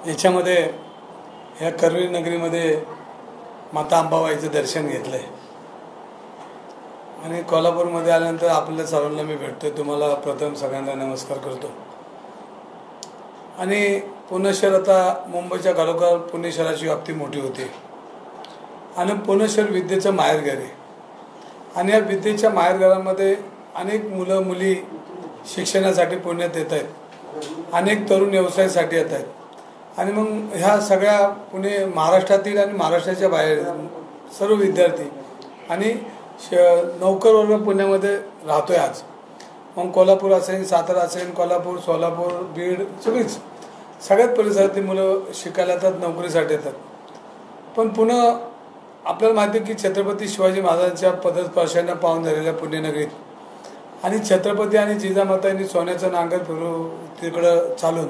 याच्यामध्ये ह्या करवीर नगरीमध्ये माता अंबाबाईचं दर्शन घेतलं आहे आणि कोल्हापूरमध्ये आल्यानंतर आपल्या सर्वांना मी भेटतोय. तुम्हाला प्रथम सगळ्यांना नमस्कार करतो. आणि पुणे शहर आता मुंबईच्या घरोघर पुणे शहराची व्याप्ती मोठी होती आणि पुणे शहर विद्येचं माहेरघर आहे आणि या विद्येच्या माहेरघरामध्ये अनेक मुलं मुली शिक्षणासाठी पुण्यात येत आहेत, अनेक तरुण व्यवसायासाठी येत आहेत आणि मग ह्या सगळ्या पुणे महाराष्ट्रातील आणि महाराष्ट्राच्या बाहेर सर्व विद्यार्थी आणि नोकर वर्ग पुण्यामध्ये राहतोय आज. मग कोल्हापूर असेल, सातारा असेल, कोल्हापूर, सोलापूर, बीड सगळ्याच परिसरातली मुलं शिकायला येतात, नोकरीसाठी येतात. पण पुणे आपल्याला माहिती आहे की छत्रपती शिवाजी महाराजांच्या पदस्पर्शाने पावन झालेल्या पुण्यनगरीत आणि छत्रपती आणि जिजामाता यांनी सोन्याचं नांगर फिरू तिकडं चालून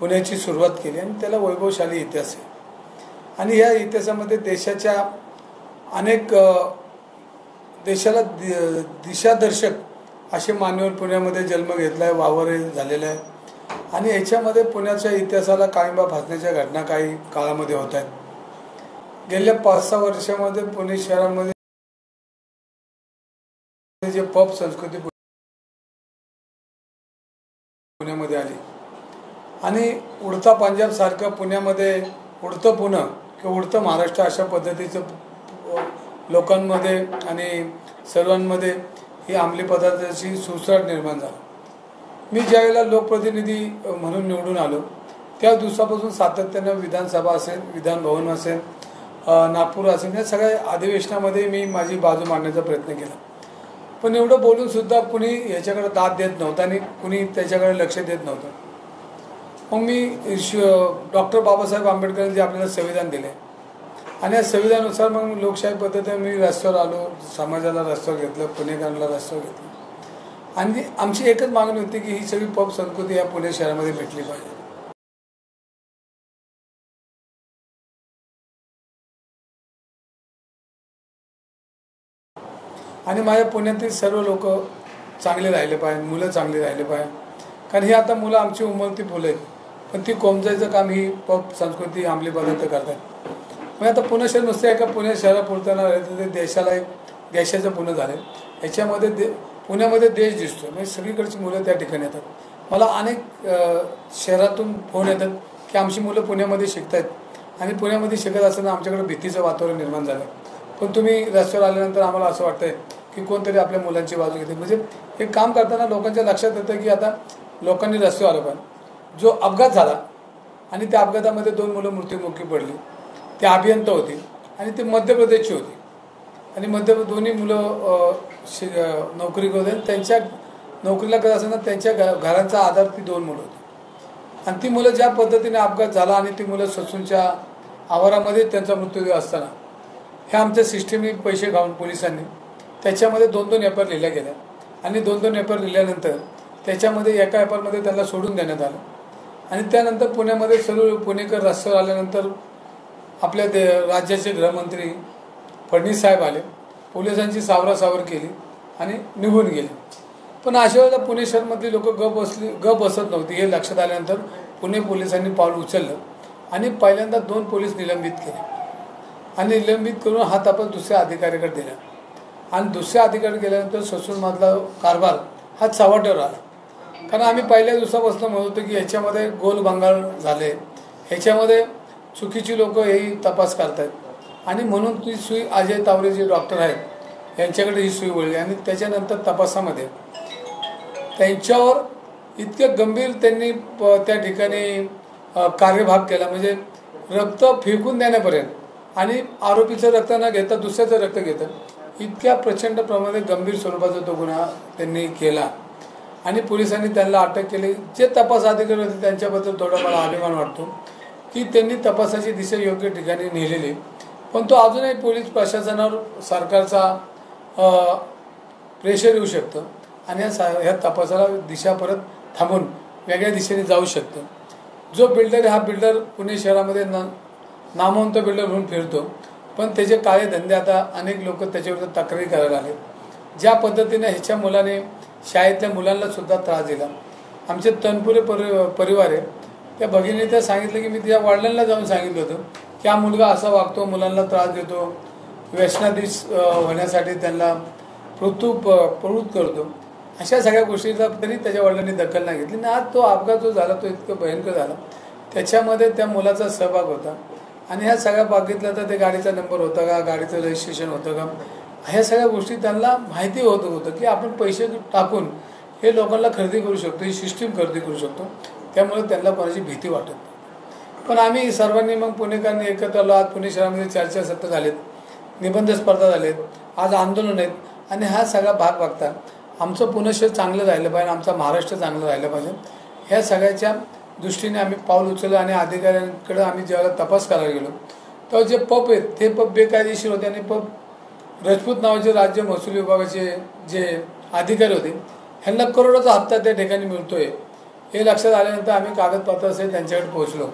पुण्याची सुरुवात केली आणि त्याला वैभवशाली इतिहास आहे. आणि या इतिहासामध्ये देशाच्या अनेक देशाला दिशादर्शक असे मान्यवर पुण्यामध्ये जन्म घेतला आहे, वावर झालेला आहे. आणि याच्यामध्ये पुण्याच्या इतिहासाला काळिंबा फासण्याच्या घटना काही काळामध्ये होत आहेत. गेल्या 5-6 वर्षामध्ये पुणे शहरामध्ये जे पब संस्कृती पुण्यामध्ये आली आणि उडता पंजाब सारखं पुण्यामध्ये उडतं पुणे किंवा उडतं महाराष्ट्र अशा पद्धतीचं लोकांमध्ये आणि सर्वांमध्ये ही अंमली पदार्थाची सुसराट निर्माण झाली. मी ज्यावेळेला लोकप्रतिनिधी म्हणून निवडून आलो त्या दिवसापासून सातत्यानं विधानसभा असेल, विधान भवन असेल, नागपूर असेल, या सगळ्या अधिवेशनामध्ये मी माझी बाजू मांडण्याचा प्रयत्न केला. पण एवढं बोलून सुद्धा कुणी याच्याकडे दाद देत नव्हतं आणि कुणी त्याच्याकडे लक्ष देत नव्हतं. मग मी डॉक्टर बाबासाहेब आंबेडकरांनी आपल्याला संविधान दिले आणि या संविधानानुसार मग लोकशाही पद्धतीने मी रस्त्यावर आलो, समाजाला रस्त्यावर घेतलं, पुणेकरांना रस्त्यावर घेतलं. आणि आमची एकच मागणी होती की ही सगळी पब संस्कृती या पुणे शहरामध्ये भेटली पाहिजे. आणि माझ्या पुण्यातील सर्व लोक चांगले राहिले पाहिजे, मुलं चांगली राहिले पाहिजे. कारण ही आता मुलं आमची उमलती फुलं आहेत, पण ती कोमजायचं काम ही पब संस्कृती अंमली पदार्थ करतात. मग आता पुणे शहर नुसतं एका पुणे शहरापुरताना राहिलं तर ते देशाला एक देशाचं पुणे झालं. याच्यामध्ये पुण्यामध्ये देश दिसतो, म्हणजे सगळीकडची मुलं त्या ठिकाणी येतात. मला अनेक शहरातून फोन येतात की आमची मुलं पुण्यामध्ये शिकत आहेत आणि पुण्यामध्ये शिकत असताना आमच्याकडे भीतीचं वातावरण निर्माण झालं. पण तुम्ही रस्त्यावर आल्यानंतर आम्हाला असं वाटतंय की कोणतरी आपल्या मुलांची बाजू घेते. म्हणजे हे काम करताना लोकांच्या लक्षात येतं की आता लोकांनी रस्त्यावर आलं पाहिजे. जो अपघात झाला आणि त्या अपघातामध्ये 2 मुलं मृत्युमुखी पडली, ते अभियंता होती आणि ते मध्य प्रदेशची होती आणि दोन्ही मुलं नोकरी करत होते. त्यांच्या नोकरीला करत असताना त्यांच्या घराचा आधार ती 2 मुलं होती आणि ती मुलं ज्या पद्धतीने अपघात झाला आणि ती मुलं ससूनच्या आवारामध्ये त्यांचा मृत्यू असताना ह्या आमच्या सिस्टीमने पैसे खाऊन पोलिसांनी त्याच्यामध्ये 2-2 एफआयआर लिहिल्या गेल्या आणि 2-2 एफआयआर लिहिल्यानंतर त्याच्यामध्ये एका एफआयआरमध्ये त्यांना सोडून देण्यात आलं. आणि त्यानंतर पुण्यामध्ये सर्व पुणेकर रस्त्यावर आल्यानंतर आपल्या राज्याचे गृहमंत्री फडणवीस साहेब आले, पोलिसांची सावरासावर केली आणि निघून गेले. पण अशा वेळेला पुणे शहरमधली लोक गप बसत नव्हती. हे लक्षात आल्यानंतर पुणे पोलिसांनी पाऊल उचललं आणि पहिल्यांदा 2 पोलीस निलंबित केले आणि निलंबित करून हा तपास दुसऱ्या अधिकाऱ्याकडे दिला आणि दुसऱ्या अधिकाऱ्याकडे गेल्यानंतर ससूनमधला कारभार हा चव्हाट्यावर आला. कारण आम्ही पहिल्या दिवसापासून म्हणत होतो की ह्याच्यामध्ये गोलबंगाल झाले, ह्याच्यामध्ये चुकीची लोक हेही तपास करतायत आणि म्हणून ती सुई अजय तावरे जे डॉक्टर आहेत यांच्याकडे ही सुई वळली आणि त्याच्यानंतर तपासामध्ये त्यांच्यावर इतके गंभीर त्यांनी त्या ठिकाणी कार्यभाग केला. म्हणजे रक्त फेकून देण्यापर्यंत आणि आरोपीचं रक्त न घेता दुसऱ्याचं रक्त घेतं, इतक्या प्रचंड प्रमाणात गंभीर स्वरूपाचा तो गुन्हा त्यांनी केला आणि पोलिसांनी त्यांना अटक केली. जे तपास अधिकारी होते त्यांच्याबद्दल थोडा मला अभिमान वाटतो की त्यांनी तपासाची दिशा योग्य ठिकाणी नेलेली. पण तो अजूनही पोलीस प्रशासनावर सरकारचा प्रेशर येऊ शकतं आणि ह्या तपासाला दिशा परत थांबून वेगळ्या दिशेने जाऊ शकतं. जो बिल्डर हा बिल्डर पुणे शहरामध्ये नामवंत बिल्डर म्हणून फिरतो, पण त्याचे काळे धंदे आता अनेक लोक त्याच्याविरुद्ध तक्रारी करायला आले. ज्या पद्धतीने ह्याच्या मुलाने शाळेतल्या मुलांना सुद्धा त्रास दिला. आमचे तनपुरे परिवार आहे त्या भगिनीने त्या सांगितलं की मी तिच्या वडिलांना जाऊन सांगितलं होतं की हा मुलगा असा वागतो, मुलांना त्रास देतो, व्यसनाधीश होण्यासाठी त्यांना प्रवृत्त करतो, अशा सगळ्या गोष्टीचा तरी त्याच्या वडिलांनी दखल नाही घेतली. आणि आज तो अपघात जो झाला तो इतकं भयंकर झाला, त्याच्यामध्ये त्या मुलाचा सहभाग होता. आणि ह्या सगळ्या बघितलं तर ते गाडीचा नंबर होता का, गाडीचं रजिस्ट्रेशन होतं का, ह्या सगळ्या गोष्टी त्यांना माहिती होतं की आपण पैसे टाकून हे लोकांना खरेदी करू शकतो, ही सिस्टीम खरेदी करू शकतो. त्यामुळे त्यांना कोणाची भीती वाटत नाही. पण आम्ही सर्वांनी मग पुणेकरांनी एकत्र आलो. आज पुणे शहरामध्ये चर्चासत्र झालेत, निबंध स्पर्धा झालेत, आज आंदोलन आहेत. आणि हा सगळा भाग बघता आमचं पुणे शहर चांगलं राहिलं पाहिजे, आमचा महाराष्ट्र चांगलं राहिलं पाहिजे, ह्या सगळ्याच्या दृष्टीने आम्ही पाऊल उचललं. आणि अधिकाऱ्यांकडे आम्ही ज्यावेळेला तपास करायला गेलो तेव्हा जे पब आहेत ते पब बेकायदेशीर होते. आणि पब राजपूत नावाचे राज्य महसूल विभागाचे जे अधिकारी होते ह्यांना करोडोचा हप्ता त्या ठिकाणी मिळतोय हे लक्षात आल्यानंतर आम्ही कागदपत्रासहित त्यांच्याकडे पोहोचलो.